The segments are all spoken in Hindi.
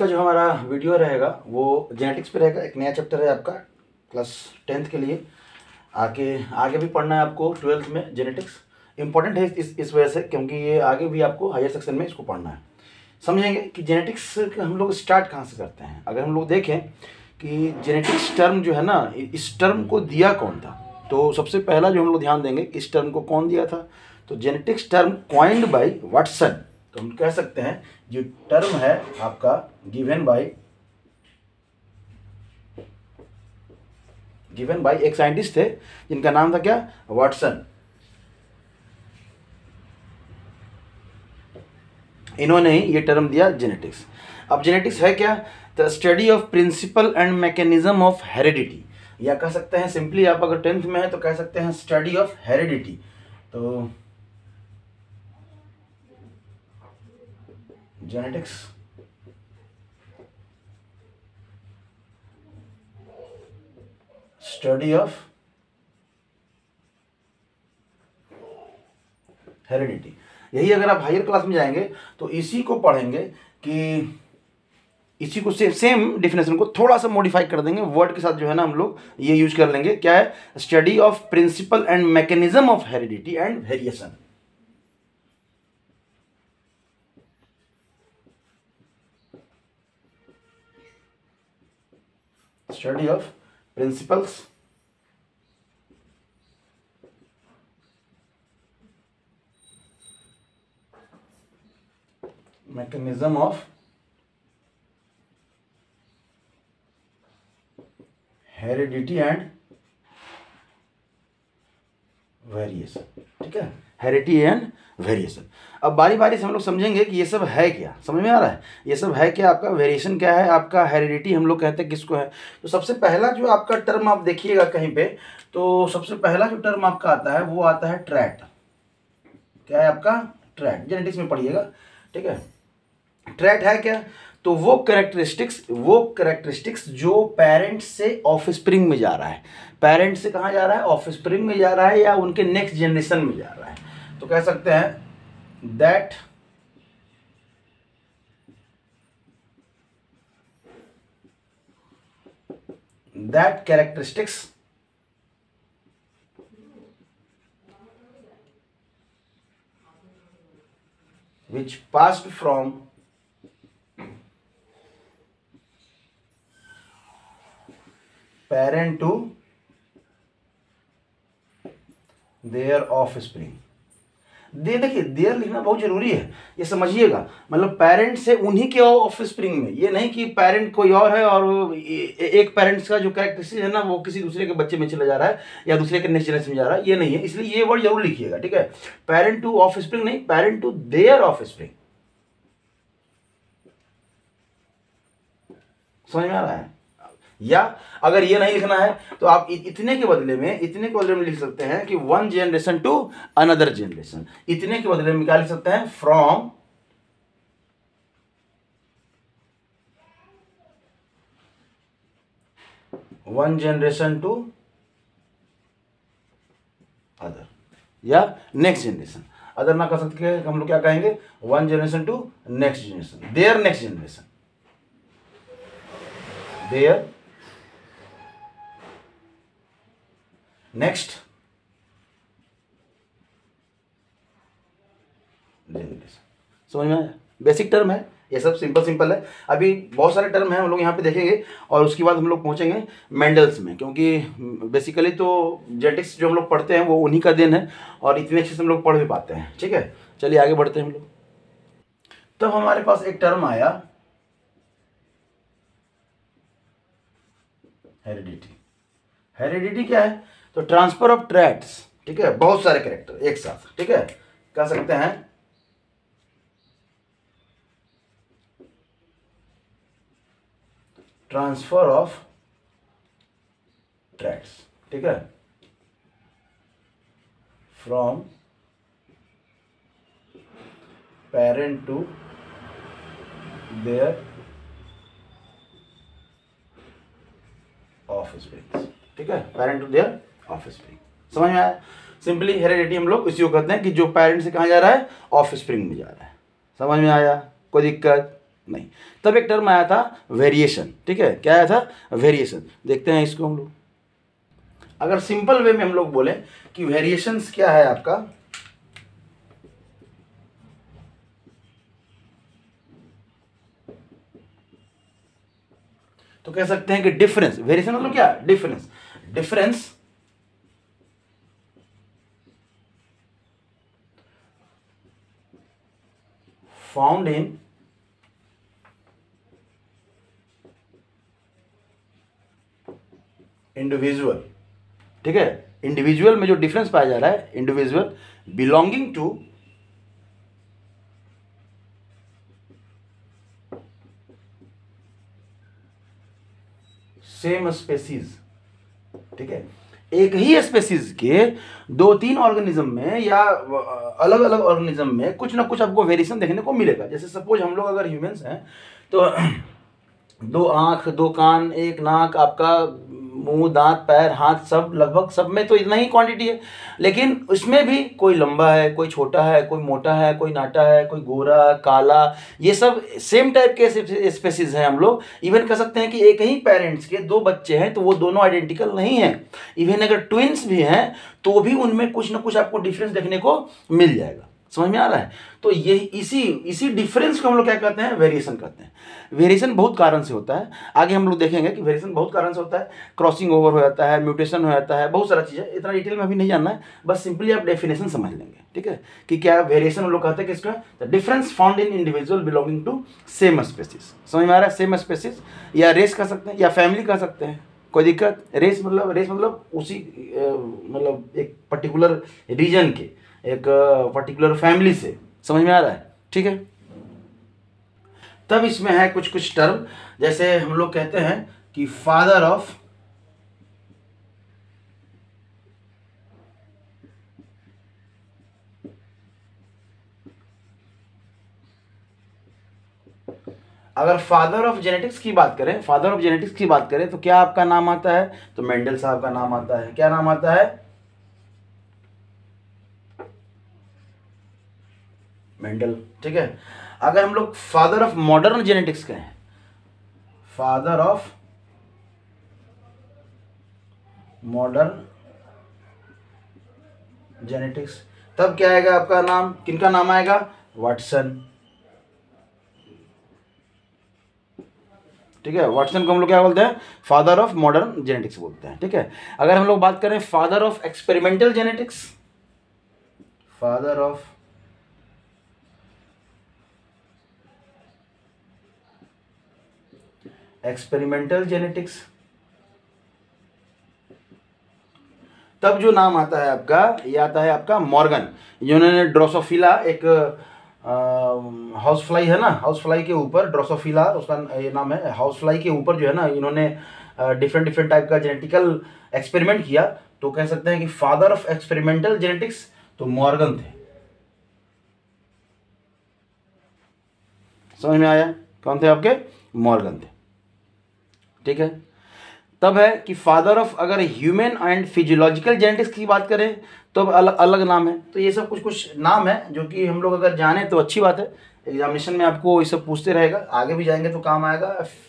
का जो हमारा वीडियो रहेगा वो जेनेटिक्स पे रहेगा। एक नया चैप्टर है आपका क्लास 10th के लिए। आगे भी पढ़ना है आपको 12th में। जेनेटिक्स इंपॉर्टेंट है इस वजह से, क्योंकि ये आगे भी आपको हायर सेक्शन में इसको पढ़ना है। समझेंगे कि जेनेटिक्स हम लोग स्टार्ट कहाँ से करते हैं। अगर हम लोग देखें कि जेनेटिक्स टर्म जो है ना, इस टर्म को दिया कौन था, तो सबसे पहला जो हम लोग ध्यान देंगे इस टर्म को कौन दिया था, तो genetics term coined bye Watson. तो हम कह सकते हैं जो टर्म है आपका गिवन बाय एक साइंटिस्ट थे जिनका नाम था क्या, वाटसन। इन्होंने ही ये टर्म दिया जेनेटिक्स। अब जेनेटिक्स है क्या, the study of principle and mechanism of heredity, या कह सकते हैं सिंपली, आप अगर 10th में है तो कह सकते हैं स्टडी ऑफ हेरिडिटी। तो जेनेटिक्स स्टडी ऑफ हेरिडिटी। यही अगर आप हायर क्लास में जाएंगे तो इसी को पढ़ेंगे कि इसी को सेम डेफिनेशन को थोड़ा सा मॉडिफाई कर देंगे, वर्ड के साथ जो है ना हम लोग ये यूज कर लेंगे। क्या है, study of principle and mechanism of heredity and variation. Study of principles mechanism of heredity and variation। ठीक है, हेरिडिटी एंड वेरिएशन। अब बारी बारी से हम लोग समझेंगे कि ये सब है क्या। समझ में आ रहा है, ये सब है क्या, आपका वेरिएशन क्या है, आपका हेरिडिटी हम लोग कहते हैं किसको है। तो सबसे पहला जो आपका टर्म आप देखिएगा कहीं पे, तो सबसे पहला जो टर्म आपका आता है वो आता है ट्रैट। क्या है आपका, ट्रैट। जेनेटिक्स में पढ़िएगा, ठीक है। ट्रैट है क्या, तो वो कैरेक्टरिस्टिक्स जो पेरेंट से ऑफस्प्रिंग में जा रहा है। पेरेंट से कहाँ जा रहा है, ऑफस्प्रिंग में जा रहा है, या उनके नेक्स्ट जनरेशन में जा रहा है। तो कह सकते हैं that characteristics which passed from parent to their offspring। देखिए देयर लिखना बहुत जरूरी है, ये समझिएगा। मतलब पेरेंट से उन्हीं के ऑफस्प्रिंग में, ये नहीं कि पेरेंट कोई और है और एक पेरेंट्स का जो कैरेक्टरिस्टिक है ना वो किसी दूसरे के बच्चे में चला जा रहा है या दूसरे के नेक्स्ट जनरेशन में जा रहा है, ये नहीं है। इसलिए ये वर्ड जरूर लिखिएगा, ठीक है। पेरेंट टू ऑफस्प्रिंग नहीं, पेरेंट टू देयर ऑफस्प्रिंग। समझ में आ रहा है। या अगर ये नहीं लिखना है तो आप इतने के बदले में लिख सकते हैं कि one generation to another generation. इतने के बदले में क्या लिख सकते हैं, from one generation to other, या नेक्स्ट जनरेशन। अदर ना कर सकते हम लोग क्या कहेंगे, one generation to next generation, their next generation, their next generation. समझ में आया, बेसिक टर्म है ये सब, सिंपल है। अभी बहुत सारे टर्म हैं हम लोग यहाँ पे देखेंगे, और उसके बाद हम लोग पहुँचेंगे मेंडल्स में, क्योंकि बेसिकली तो जेनेटिक्स जो हम लोग पढ़ते हैं वो उन्हीं का देन है, और इतने अच्छे से हम लोग पढ़ भी पाते हैं। ठीक है, चलिए आगे बढ़ते हैं हम लोग। तब हमारे पास एक टर्म आया हेरिडिटी। हेरिडिटी क्या है, तो ट्रांसफर ऑफ ट्रैट्स। ठीक है, बहुत सारे कैरेक्टर एक साथ, ठीक है, कह सकते हैं ट्रांसफर ऑफ ट्रैट्स। ठीक है, from parent to their offspring. ठीक है, पेरेंट टू देयर ऑफस्प्रिंग। समझ में आया। सिंपली हेरिडिटी हम लोग इसी को कहते हैं कि जो पेरेंट से कहाँ जा रहा है, ऑफस्प्रिंग में जा रहा है। समझ में आया, कोई दिक्कत नहीं। तब एक टर्म आया था वेरिएशन, ठीक है, क्या आया था, वेरिएशन। देखते हैं इसको हम लोग, अगर सिंपल वे में हम लोग बोले कि वेरिएशंस क्या है आपका, तो कह सकते हैं कि डिफरेंस, वेरिएशन मतलब क्या, difference, difference found in individual, ठीक है, इंडिविजुअल में जो डिफरेंस पाया जा रहा है, individual belonging to same species, ठीक है, एक ही स्पेसीज के दो तीन ऑर्गेनिज्म में या अलग अलग ऑर्गेनिज्म में कुछ ना कुछ आपको वेरिएशन देखने को मिलेगा। जैसे सपोज हम लोग अगर ह्यूमंस हैं तो दो आंख, दो कान, एक नाक, आपका मुंह, दांत, पैर, हाथ, सब लगभग सब में तो इतना ही क्वांटिटी है, लेकिन उसमें भी कोई लंबा है, कोई छोटा है, कोई मोटा है, कोई नाटा है, कोई गोरा, काला, ये सब सेम टाइप के स्पेसीज हैं हम लोग। इवन कह सकते हैं कि एक ही पेरेंट्स के दो बच्चे हैं तो वो दोनों आइडेंटिकल नहीं हैं। इवन अगर ट्विंस भी हैं तो भी उनमें कुछ ना कुछ आपको डिफरेंस देखने को मिल जाएगा। समझ में आ रहा है? तो ये इसी डिफरेंस को हम लोग क्या कहते हैं, वेरिएशन कहते हैं। वेरिएशन बहुत कारण से होता है, आगे हम लोग देखेंगे कि वेरिएशन बहुत कारण से होता है, क्रॉसिंग ओवर हो जाता है, म्यूटेशन हो जाता है, बहुत सारा चीज़ है, इतना डिटेल में अभी नहीं जानना है, बस सिंपली आप डेफिनेशन समझ लेंगे, ठीक है, कि क्या वेरिएशन हम लोग कहते हैं किसका, the difference found in individual belonging to same species. समझ में आ रहा है? सेम स्पेसीज या रेस कह सकते हैं या फैमिली कह सकते हैं, कोई दिक्कत। रेस मतलब उसी मतलब एक पर्टिकुलर रीजन के, एक पर्टिकुलर फैमिली से। समझ में आ रहा है? ठीक है। तब इसमें है कुछ कुछ टर्म, जैसे हम लोग कहते हैं कि फादर ऑफ अगर फादर ऑफ जेनेटिक्स की बात करें, फादर ऑफ जेनेटिक्स की बात करें तो क्या आपका नाम आता है, तो मेंडल साहब का नाम आता है। क्या नाम आता है? मेंडल। ठीक है। अगर हम लोग फादर ऑफ मॉडर्न जेनेटिक्स कहें, फादर ऑफ मॉडर्न जेनेटिक्स, तब क्या आएगा आपका नाम, किनका नाम आएगा, वाटसन। ठीक है, वाटसन को हम लोग क्या बोलते हैं, फादर ऑफ मॉडर्न जेनेटिक्स बोलते हैं। ठीक है। अगर हम लोग बात करें father of experimental genetics, father of experimental genetics, तब जो नाम आता है आपका, ये आता है आपका मॉर्गन, जिन्होंने ड्रोसोफिला, एक हाउस फ्लाई है ना, हाउस फ्लाई के ऊपर ड्रोसोफिला उसका ये नाम है, हाउस फ्लाई के ऊपर जो है ना, इन्होंने डिफरेंट डिफरेंट टाइप का जेनेटिकल एक्सपेरिमेंट किया, तो कह सकते हैं कि फादर ऑफ एक्सपेरिमेंटल जेनेटिक्स तो मॉर्गन थे। समझ में आया? कौन थे आपके? मॉर्गन थे। ठीक है। तब है कि फादर ऑफ, अगर ह्यूमन एंड फिजियोलॉजिकल जेनेटिक्स की बात करें तो अलग अलग नाम है। तो ये सब कुछ कुछ नाम है जो कि हम लोग अगर जाने तो अच्छी बात है, एग्जामिनेशन में आपको ये सब पूछते रहेगा, आगे भी जाएंगे तो काम आएगा,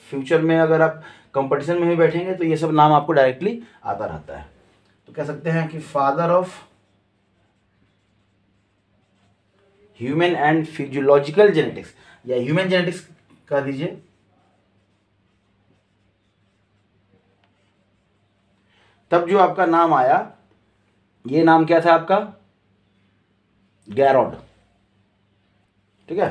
फ्यूचर में अगर आप कंपटीशन में भी बैठेंगे तो ये सब नाम आपको डायरेक्टली आता रहता है। तो कह सकते हैं कि father of human and physiological genetics या ह्यूमन जेनेटिक्स कह दीजिए। तब जो आपका नाम आया, ये नाम क्या था आपका, गैरोड। ठीक है।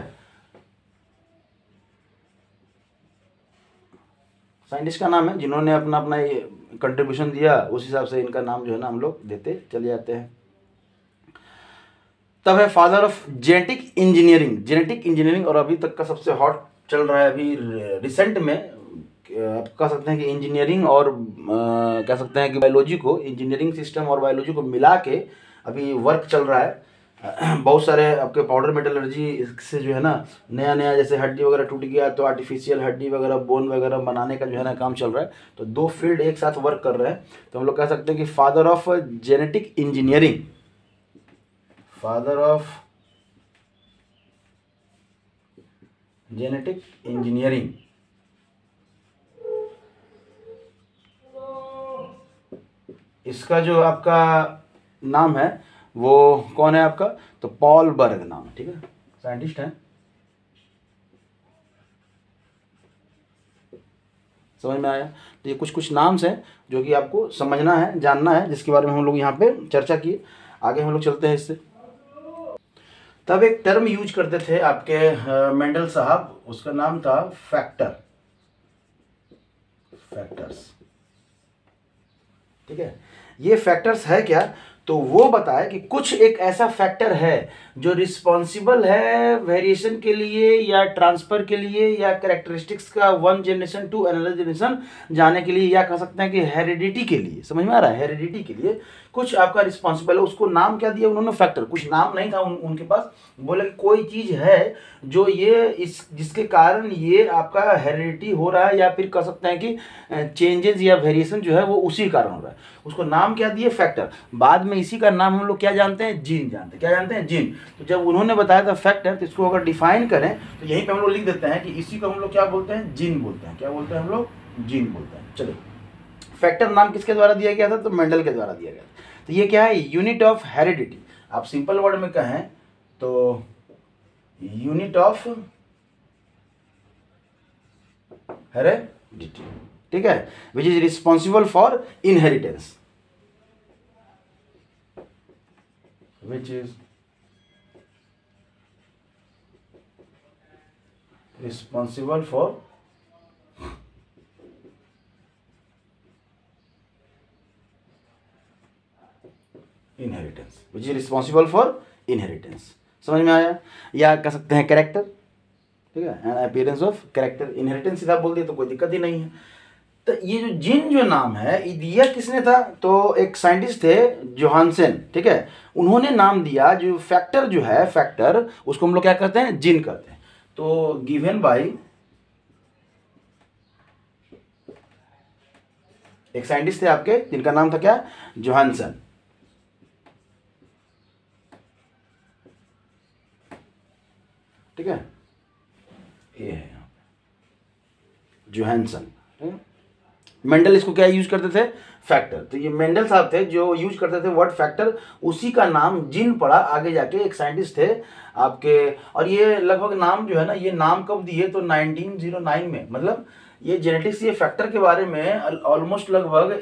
साइंटिस्ट का नाम है, जिन्होंने अपना अपना ये कंट्रीब्यूशन दिया, उस हिसाब से इनका नाम जो है ना हम लोग देते चले जाते हैं। तब है father of genetic engineering, genetic engineering, और अभी तक का सबसे हॉट चल रहा है अभी रिसेंट में, आप कह सकते हैं कि इंजीनियरिंग और कह सकते हैं कि बायोलॉजी को, इंजीनियरिंग सिस्टम और बायोलॉजी को मिला के अभी वर्क चल रहा है। बहुत सारे आपके पाउडर मेटलर्जी से जो है ना, नया नया, जैसे हड्डी वगैरह टूट गया तो आर्टिफिशियल हड्डी वगैरह, बोन वगैरह बनाने का जो है ना काम चल रहा है। तो दो फील्ड एक साथ वर्क कर रहे हैं, तो हम लोग कह सकते हैं कि father of genetic engineering, father of genetic engineering, इसका जो आपका नाम है वो कौन है आपका, तो पॉल बर्ग नाम है, ठीक है, साइंटिस्ट है। समझ में आया? तो ये कुछ कुछ नाम्स हैं जो कि आपको समझना है, जानना है, जिसके बारे में हम लोग यहाँ पे चर्चा किए। आगे हम लोग चलते हैं इससे। तब एक टर्म यूज करते थे आपके मेंडल साहब, उसका नाम था फैक्टर, फैक्टर्स, ठीक है। ये फैक्टर्स है क्या, तो वो बताए कि कुछ एक ऐसा फैक्टर है जो रिस्पॉन्सिबल है वेरिएशन के लिए या ट्रांसफर के लिए या कैरेक्टरिस्टिक्स का one generation to another generation जाने के लिए, या कह सकते हैं कि हेरिडिटी के लिए। समझ में आ रहा है? हेरिडिटी के लिए कुछ आपका रिस्पॉन्सिबल है, उसको नाम क्या दिया उन्होंने, फैक्टर। कुछ नाम नहीं था उनके पास, बोले कि कोई चीज है जो ये इस जिसके कारण ये आपका हेरिडिटी हो रहा है, या फिर कह सकते हैं कि चेंजेस या वेरिएशन जो है वो उसी कारण हो रहा है, उसको नाम क्या दिए, फैक्टर। बाद में इसी का नाम हम लोग क्या जानते हैं, जीन जानते हैं। क्या जानते हैं? जीन। तो जब उन्होंने बताया था फैक्टर, तो इसको अगर डिफाइन करें तो यहीं पे हम लोग लिख देते हैं कि इसी को हम लोग क्या बोलते हैं, जीन बोलते हैं। क्या बोलते हैं हम लोग? जीन बोलते हैं। चलो, फैक्टर नाम किसके द्वारा दिया गया था, तो मेंडल के द्वारा दिया गया था। तो ये क्या है, यूनिट ऑफ हेरिडिटी। आप सिंपल वर्ड में कहें तो यूनिट ऑफ हेरिडिटी, ठीक है, which is responsible for inheritance, which is responsible for inheritance, which is responsible for inheritance। समझ में आया? या कह सकते हैं कैरेक्टर, ठीक है, and appearance of character. Inheritance सीधा बोल दिया तो कोई दिक्कत ही नहीं है। तो ये जो जीन जो नाम है ये दिया किसने था, तो एक साइंटिस्ट थे जोहानसन, ठीक है, उन्होंने नाम दिया। जो फैक्टर जो है, फैक्टर उसको हम लोग क्या कहते हैं, जीन कहते हैं। तो गिवन बाय एक साइंटिस्ट थे आपके, जिनका नाम था क्या, जोहानसन, ठीक है, ये है जोहानसन। मेंडल इसको क्या यूज करते थे, फैक्टर। तो ये मेंडल साहब थे जो यूज करते थे वर्ड फैक्टर, उसी का नाम जीन पड़ा। आगे जाके एक साइंटिस्ट थे आपके, और ये लगभग नाम जो है ना, ये नाम कब दिए, तो 1909 में। मतलब ये जेनेटिक्स, ये फैक्टर के बारे में ऑलमोस्ट लगभग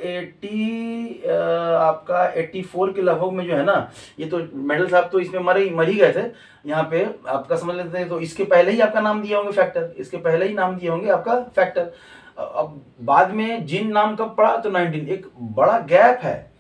84 के लगभग में जो है ना, ये तो मेंडल साहब तो इसमें मर ही गए थे। यहाँ पे आपका समझ लेते हैं, तो इसके पहले ही आपका नाम दिए होंगे फैक्टर, इसके पहले ही नाम दिए होंगे आपका फैक्टर। अब बाद में जीन नाम कब पड़ा, तो 19, एक बड़ा गैप है।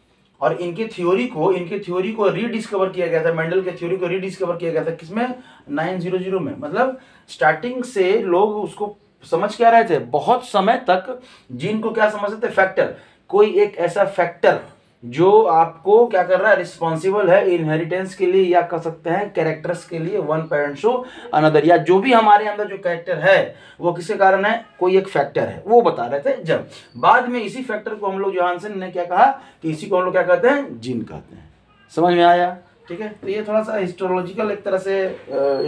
और इनके थ्योरी को रीडिस्कवर किया गया था, मेंडल के थ्योरी को रीडिस्कवर किया गया था किसमें, 900 में। मतलब स्टार्टिंग से लोग उसको समझ क्या रहे थे, बहुत समय तक जीन को क्या समझते थे, फैक्टर। कोई एक ऐसा फैक्टर जो आपको क्या कर रहा है, रिस्पॉन्सिबल है इनहेरिटेंस के लिए, या कह सकते हैं कैरेक्टर्स के लिए, वन पेरेंट शो अनदर, या जो भी हमारे अंदर जो कैरेक्टर है वो किसके कारण है, कोई एक फैक्टर है, वो बता रहे थे। जब बाद में इसी फैक्टर को हम लोग, जोहानसन ने क्या कहा कि इसी को हम लोग क्या कहते हैं, जीन कहते हैं। समझ में आया? ठीक है। तो ये थोड़ा सा हिस्टोलॉजिकल एक तरह से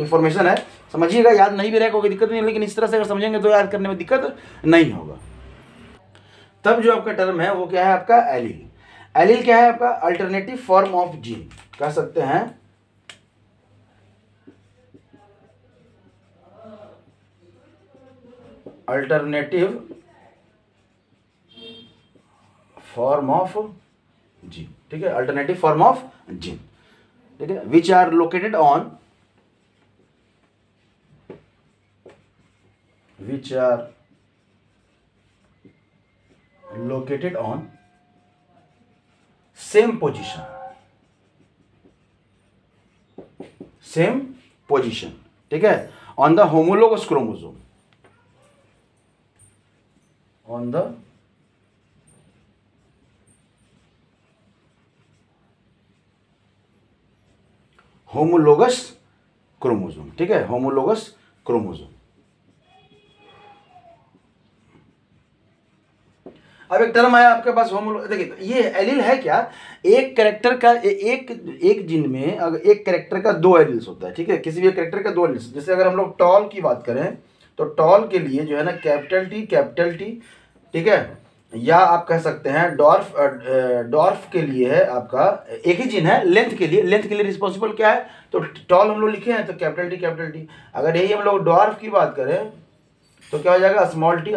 इंफॉर्मेशन है, समझिएगा। याद नहीं भी रहेगा कोई दिक्कत नहीं, लेकिन इस तरह से अगर समझेंगे तो याद करने में दिक्कत नहीं होगा। तब जो आपका टर्म है वो क्या है आपका, एलील। एलील क्या है आपका, अल्टरनेटिव फॉर्म ऑफ जीन कह सकते हैं। अल्टरनेटिव फॉर्म ऑफ जीन, ठीक है, अल्टरनेटिव फॉर्म ऑफ जीन, ठीक है, which are located on, which are located on same position, ठीक है, on the homologous chromosome, on the homologous chromosome, ठीक है, homologous chromosome। अब एक टर्म आया आपके पास देखिए, ये एलील है क्या, एक कैरेक्टर का एक जीन में अगर एक कैरेक्टर का दो एलील्स होता है, ठीक है, किसी भी कैरेक्टर का दो एलील्स। जैसे अगर हम लोग टॉल की बात करें तो टॉल के लिए जो है ना कैपिटल टी, ठीक है, या आप कह सकते हैं डॉर्फ के लिए है आपका एक ही चिन्ह है, लेंथ के लिए रिस्पॉन्सिबल क्या है, तो टॉल हम लोग लिखे हैं तो कैपिटल टी। अगर यही हम लोग डॉर्फ की बात करें तो क्या हो जाएगा स्मॉल टी,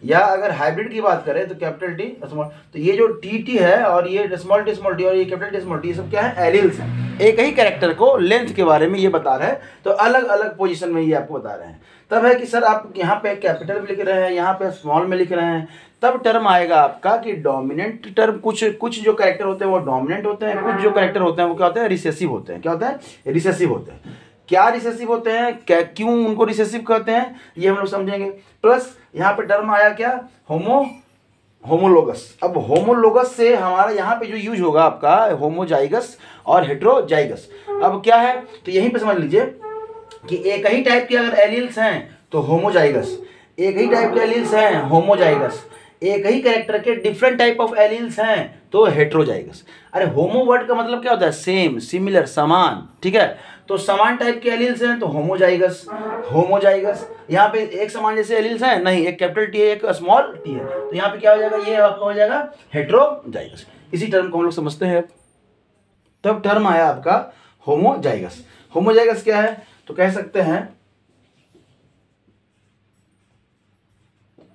या अगर हाइब्रिड की बात करें तो कैपिटल टी स्मॉल। तो ये जो टी है और ये स्मॉल टी और ये कैपिटल टी स्मॉल टी, सब क्या है, एलिल्स हैं। एक ही कैरेक्टर को लेंथ के बारे में ये बता रहे हैं, तो अलग अलग पोजीशन में ये आपको बता रहे हैं। तब है कि सर आप यहाँ पे कैपिटल में लिख रहे हैं, यहाँ पे स्मॉल में लिख रहे हैं, तब टर्म आएगा आपका कि डोमिनेंट टर्म। कुछ जो कैरेक्टर होते हैं वो डोमिनेंट होते हैं, कुछ जो कैरेक्टर होते हैं वो क्या होते हैं, रिसेसिव होते हैं। क्या होता है, रिसेसिव होते हैं। क्या रिसेसिव होते हैं, क्या क्यों उनको रिसेसिव कहते हैं, ये हम लोग समझेंगे। प्लस यहाँ पे टर्म आया क्या, होमोलोगस। अब होमोलोगस से हमारा यहाँ पे जो यूज होगा आपका होमोजाइगस और हेट्रोजाइगस। अब क्या है, तो यहीं पे समझ लीजिए कि एक ही टाइप के अगर एलील्स हैं तो होमोजाइगस, एक ही टाइप के एलील्स हैं होमोजाइगस, एक ही कैरेक्टर के डिफरेंट टाइप ऑफ एलील्स हैं तो हेट्रोजाइगस। अरे होमो वर्ड का मतलब क्या होता है, सेम, सिमिलर, समान, ठीक है। तो समान टाइप के एलील्स हैं तो होमोजाइगस। यहाँ पे एक समान जैसे एलील्स हैं नहीं, एक कैपिटल टी है एक स्मॉल टी है, तो यहाँ पे क्या हो जाएगा, ये आपका हो जाएगा हेट्रोजाइगस। इसी टर्म को हम लोग समझते हैं। तब टर्म आया आपका होमोजाइगस। होमोजाइगस क्या है, तो कह सकते हैं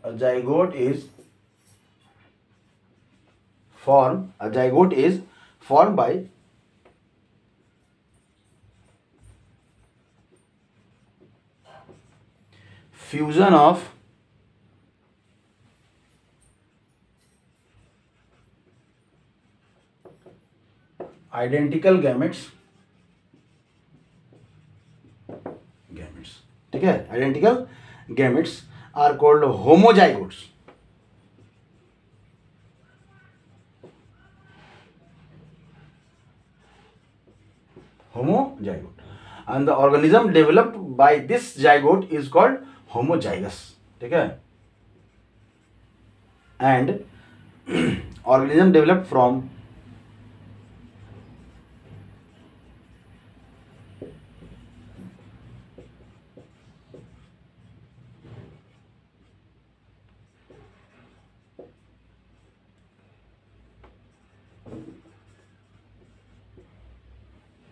a zygote is formed by fusion of identical gametes, ठीक है, identical gametes are called homozygotes. Homozygote and the organism developed by this zygote is called homozygous, ठीक है। and organism developed from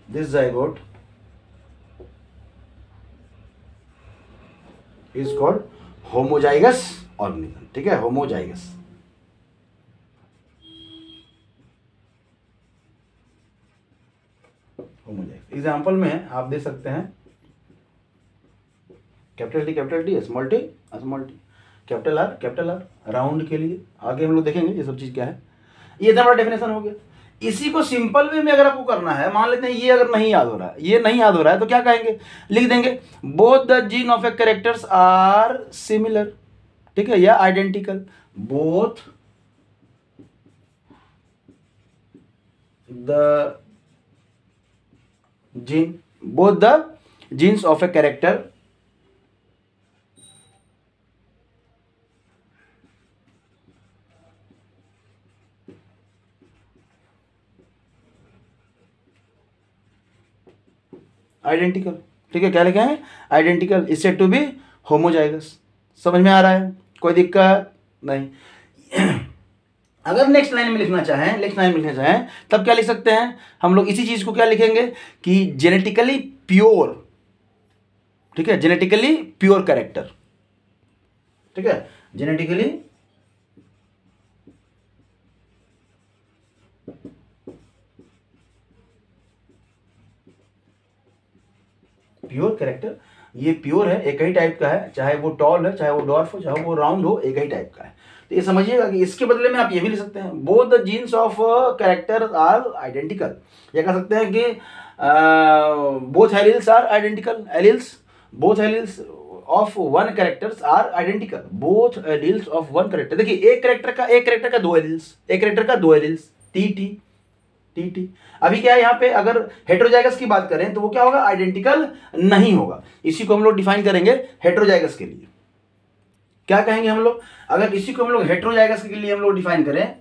this zygote is called homozygous organism, ठीक है, होमोजाइगस। एग्जाम्पल में आप दे सकते हैं capital T small T, capital R round के लिए। आगे हम लोग देखेंगे ये सब चीज क्या है। ये इतना बड़ा डेफिनेशन हो गया। इसी को सिंपल वे में अगर आपको करना है, मान लेते हैं ये अगर नहीं याद हो रहा है, ये नहीं याद हो रहा है, तो क्या कहेंगे, लिख देंगे both the gene of a characters are similar, ठीक है, या identical. Both the genes of a character identical, ठीक है, क्या लिखे हैं, identical is said to be homozygous. समझ में आ रहा है, कोई दिक्कत नहीं। अगर नेक्स्ट लाइन में लिखना चाहें तब क्या लिख सकते हैं हम लोग, इसी चीज को क्या लिखेंगे कि जेनेटिकली प्योर, ठीक है, जेनेटिकली प्योर कैरेक्टर, ठीक है, जेनेटिकली प्योर कैरेक्टर। ये प्योर है, एक ही टाइप का है, चाहे वो टॉल है, चाहे वो डॉर्फ हो, चाहे वो राउंड हो, एक ही टाइप का है। तो ये समझिएगा कि इसके बदले में आप ये भी लिख सकते हैं both the genes of character are identical, या कह सकते हैं कि both alleles are identical, both alleles of one characters are identical, both alleles of one character. देखिए एक कैरेक्टर का दो एलील्स, टी। अभी क्या है यहाँ पे, अगर हेट्रोजाइगस की बात करें तो वो क्या होगा, आइडेंटिकल नहीं होगा। इसी को हम लोग डिफाइन करेंगे हेट्रोजाइगस के लिए। क्या कहेंगे हम लोग, अगर इसी को हम लोग हेट्रोजाइगस के लिए हम लोग डिफाइन करें,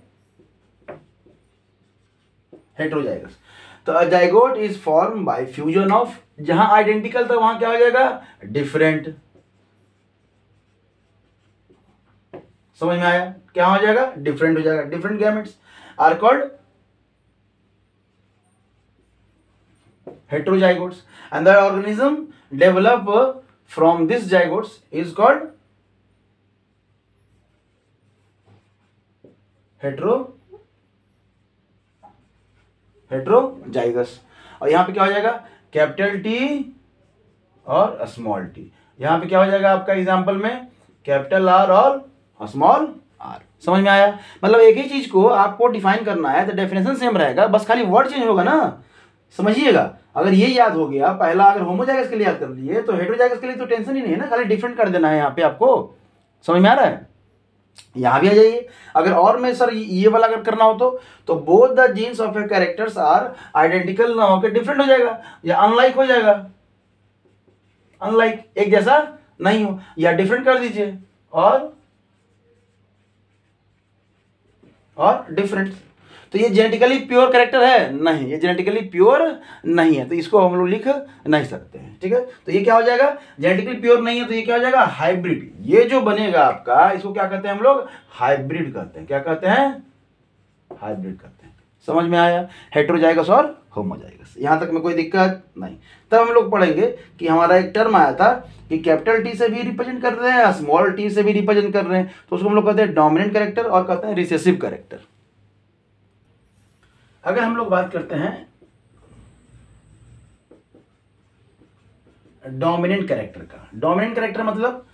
हेट्रोजाइगस, तो zygote is form by fusion of, जहां आइडेंटिकल था वहां क्या हो जाएगा, डिफरेंट, समझ में आया? क्या हो जाएगा? डिफरेंट हो जाएगा। Different gametes are called heterozygotes and the organism develop from this zygotes is called heterozygous। और यहाँ पे क्या हो जाएगा? कैपिटल टी और स्मॉल टी। यहाँ पे क्या हो जाएगा आपका एग्जाम्पल में? कैपिटल आर और स्मॉल आर। समझ में आया? मतलब एक ही चीज को आपको डिफाइन करना है तो डेफिनेशन सेम रहेगा, बस खाली वर्ड चेंज होगा ना। समझिएगा, अगर ये याद हो गया, पहला अगर होमोजाइगस के लिए याद कर लिए तो हेटेरोजाइगस के लिए तो टेंशन ही नहीं है ना, खाली डिफरेंट कर देना है यहाँ पे आपको। समझ में आ रहा है? यहाँ भी आ जाइए। अगर और में सर ये वाला अगर करना हो तो both the genes of a characters are identical ना होकर डिफरेंट हो जाएगा या अनलाइक हो जाएगा। अनलाइक एक जैसा नहीं हो, या डिफरेंट कर दीजिए और डिफरेंट। तो ये जेनेटिकली प्योर कैरेक्टर है? नहीं, ये जेनेटिकली प्योर नहीं है, तो इसको हम लोग लिख नहीं सकते हैं। ठीक है, तो ये क्या हो जाएगा? जेनेटिकली प्योर नहीं है तो ये क्या हो जाएगा? हाइब्रिड। ये जो बनेगा आपका, इसको क्या कहते हैं हम लोग? हाइब्रिड कहते हैं। क्या कहते हैं? हाइब्रिड कहते हैं। समझ में आया? हेटेरोजाइगस और होमोजाइगस, यहां तक में कोई दिक्कत नहीं। तब हम लोग पढ़ेंगे कि हमारा एक टर्म आया था कि कैपिटल टी से भी रिप्रेजेंट कर रहे हैं, स्मॉल टी से भी रिप्रेजेंट कर रहे हैं, तो उसको हम लोग कहते हैं डोमिनेंट कैरेक्टर और कहते हैं रिसेसिव कैरेक्टर। अगर हम लोग बात करते हैं डोमिनेंट कैरेक्टर का, डोमिनेंट कैरेक्टर मतलब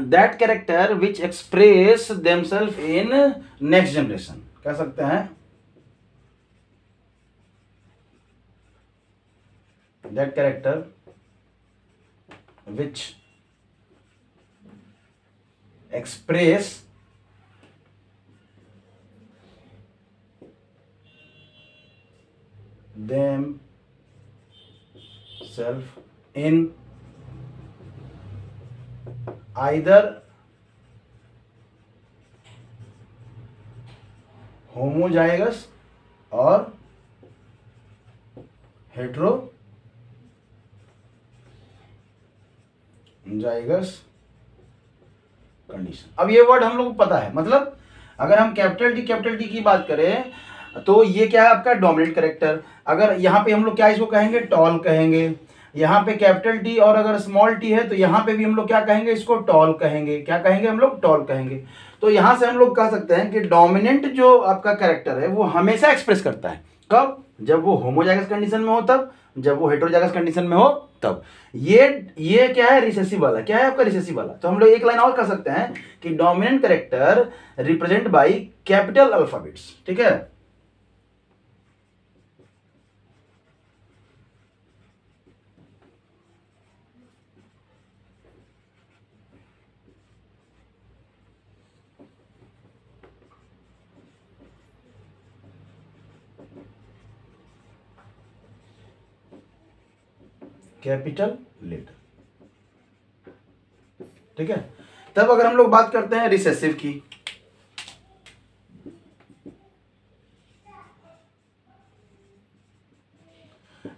that character which express themselves in next generation, कह सकते हैं that character which express themselves in either homozygous or heterozygous condition. अब ये वर्ड हम लोग को पता है, मतलब अगर हम कैपिटल टी की बात करें तो ये क्या है आपका? Dominant character. अगर यहाँ पे हम लोग क्या इसको कहेंगे? टॉल कहेंगे। यहाँ पे कैपिटल टी और अगर स्मॉल टी है तो यहाँ पे भी हम लोग क्या कहेंगे? इसको टॉल कहेंगे। क्या कहेंगे हम लोग? टॉल कहेंगे। तो यहाँ से हम लोग कह सकते हैं कि डोमिनेंट जो आपका कैरेक्टर है वो हमेशा एक्सप्रेस करता है। कब? जब वो होमोजाइगस कंडीशन में हो तब, जब वो हेटेरोजाइगस कंडीशन में हो तब। ये क्या है? रिसेसिव वाला। क्या है आपका? रिसेसिव वाला। तो हम लोग एक लाइन और कर सकते हैं कि dominant character represent by capital alphabets. ठीक है, कैपिटल लेटर। ठीक है, तब अगर हम लोग बात करते हैं रिसेसिव की,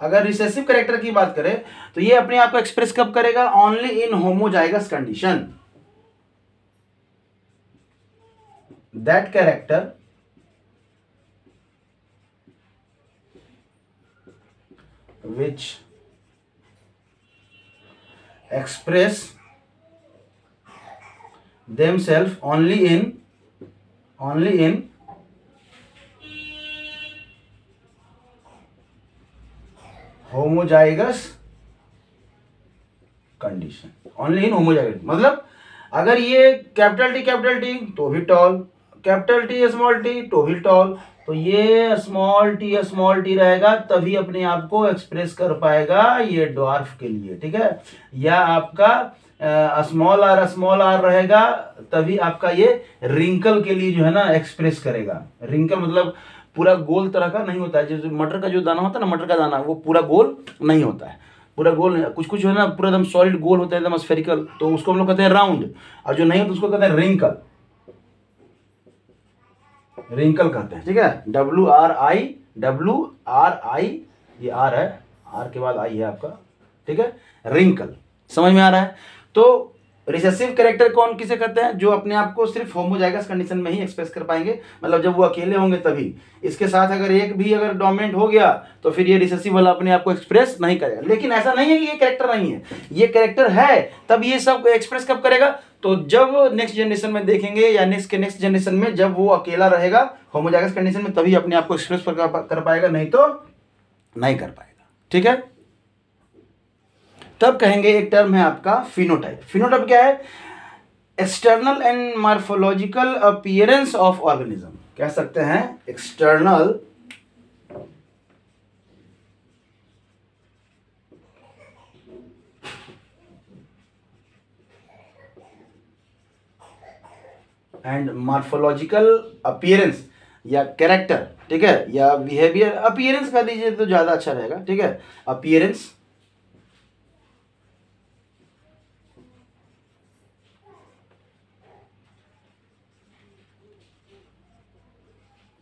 अगर रिसेसिव कैरेक्टर की बात करें तो ये अपने आप को एक्सप्रेस कब करेगा? Only in homozygous condition. That character which express themselves only in homozygous condition। Only in homozygous मतलब अगर ये कैपिटल टी तो भी tall, capital T small T तो भी टॉल, तो ये स्मॉल टी रहेगा तभी अपने आप को एक्सप्रेस कर पाएगा ये ड्वार्फ के लिए। ठीक है, या आपका स्मॉल आर रहेगा तभी आपका ये रिंकल के लिए जो है ना एक्सप्रेस करेगा। रिंकल मतलब पूरा गोल तरह का नहीं होता है, जैसे मटर का जो दाना होता है ना, मटर का दाना वो पूरा गोल नहीं होता है, पूरा गोल नहीं, कुछ कुछ जो है ना पूरा एकदम सॉलिड गोल होता है, एकदम स्फेरिकल, तो उसको हम लोग कहते हैं राउंड, और जो नहीं होता उसको कहते हैं रिंकल। रिंकल कहते हैं। ठीक है, WRI, ये आर है, आर के बाद आई है आपका। ठीक है, रिंकल। समझ में आ रहा है? तो रिसेसिव कैरेक्टर कौन किसे कहते हैं? जो अपने आप को सिर्फ होमोजाइगस कंडीशन में ही एक्सप्रेस कर पाएंगे, मतलब जब वो अकेले होंगे तभी। इसके साथ अगर एक भी अगर डोमिनेंट हो गया तो फिर ये रिसेसिव वाला अपने आप को एक्सप्रेस नहीं करेगा। लेकिन ऐसा नहीं है कि ये कैरेक्टर नहीं है, ये कैरेक्टर है, तब ये सब एक्सप्रेस कब करेगा? तो जब नेक्स्ट जनरेशन में देखेंगे या नेक्स्ट जनरेशन में जब वो अकेला रहेगा होमोजाइगस कंडीशन में, तभी अपने आप को एक्सप्रेस कर पाएगा, नहीं तो नहीं कर पाएगा। ठीक है, तब कहेंगे एक टर्म है आपका फिनोटाइप। फिनोटाइप क्या है? External and morphological appearance of organism, कह सकते हैं एक्सटर्नल एंड मॉर्फोलॉजिकल अपीयरेंस या कैरेक्टर, ठीक है, या बिहेवियर, अपीयरेंस कर लीजिए तो ज्यादा अच्छा रहेगा। ठीक है, अपीयरेंस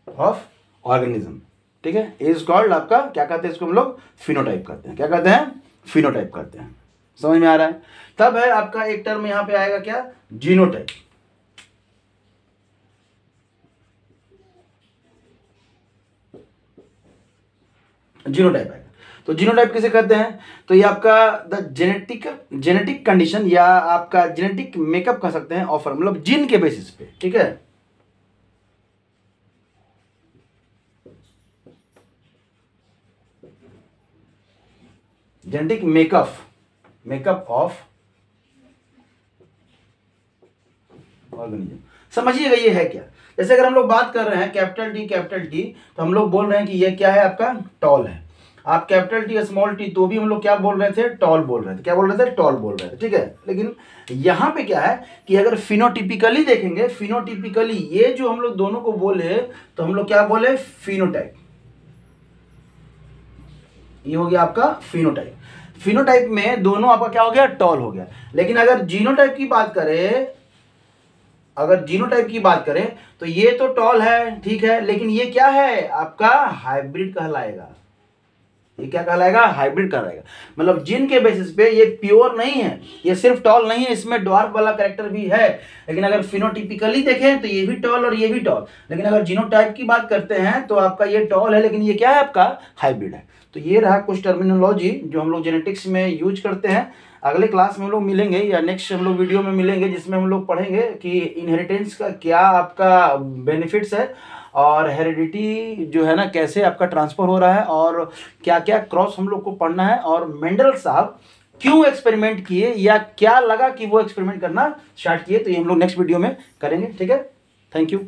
ऑफ ऑर्गेनिज्म। ठीक है, इज कॉल्ड आपका क्या कहते हैं इसको हम लोग? फिनोटाइप कहते हैं। क्या कहते हैं? फिनोटाइप कहते हैं। समझ में आ रहा है? तब है आपका एक टर्म यहां पे आएगा क्या? जीनोटाइप। जीनोटाइप आएगा। तो जीनोटाइप किसे कहते हैं? तो ये आपका द जेनेटिक कंडीशन या आपका जेनेटिक मेकअप कह सकते हैं ऑफर, मतलब जीन के बेसिस पे। ठीक है, जेनेटिक मेकअप ऑफ ऑर्गेनिज्म। समझिएगा ये है क्या? जैसे अगर हम लोग बात कर रहे हैं कैपिटल टी, तो हम लोग बोल रहे हैं कि ये क्या है? आपका टॉल है। आप कैपिटल टी स्मॉल टी तो भी हम लोग क्या बोल रहे थे? टॉल बोल रहे थे। क्या बोल रहे थे? टॉल बोल रहे थे। ठीक है, लेकिन यहां पे क्या है कि अगर फिनोटिपिकली देखेंगे, फिनोटिपिकली ये जो हम लोग दोनों को बोले तो हम लोग क्या बोले? फिनोटाइप। ये हो गया आपका फिनोटाइप। फिनोटाइप में दोनों आपका क्या हो गया? टॉल हो गया। लेकिन अगर जीनोटाइप की बात करें, तो ये तो टॉल है, ठीक है, लेकिन ये क्या है? आपका हाइब्रिड कहलाएगा। ये क्या कहलाएगा? हाइब्रिड कहलाएगा। मतलब जीन के बेसिस पे ये प्योर नहीं है, ये सिर्फ टॉल नहीं है, इसमें ड्वार्फ वाला कैरेक्टर भी है। लेकिन अगर फिनोटिपिकली देखें तो ये भी टॉल और ये भी टॉल। लेकिन अगर जीनोटाइप की बात करते हैं तो आपका ये टॉल है, लेकिन ये क्या है? आपका हाइब्रिड है। तो ये रहा कुछ टर्मिनोलॉजी जो हम लोग जेनेटिक्स में यूज करते हैं। अगले क्लास में हम लोग मिलेंगे या नेक्स्ट हम लोग वीडियो में मिलेंगे, जिसमें हम लोग पढ़ेंगे कि इनहेरिटेंस का क्या आपका बेनिफिट्स है और हेरिडिटी जो है ना कैसे आपका ट्रांसफर हो रहा है और क्या क्या क्रॉस हम लोग को पढ़ना है, और मेंडल साहब क्यों एक्सपेरिमेंट किए या क्या लगा कि वो एक्सपेरिमेंट करना स्टार्ट किए, तो ये हम लोग नेक्स्ट वीडियो में करेंगे। ठीक है, थैंक यू।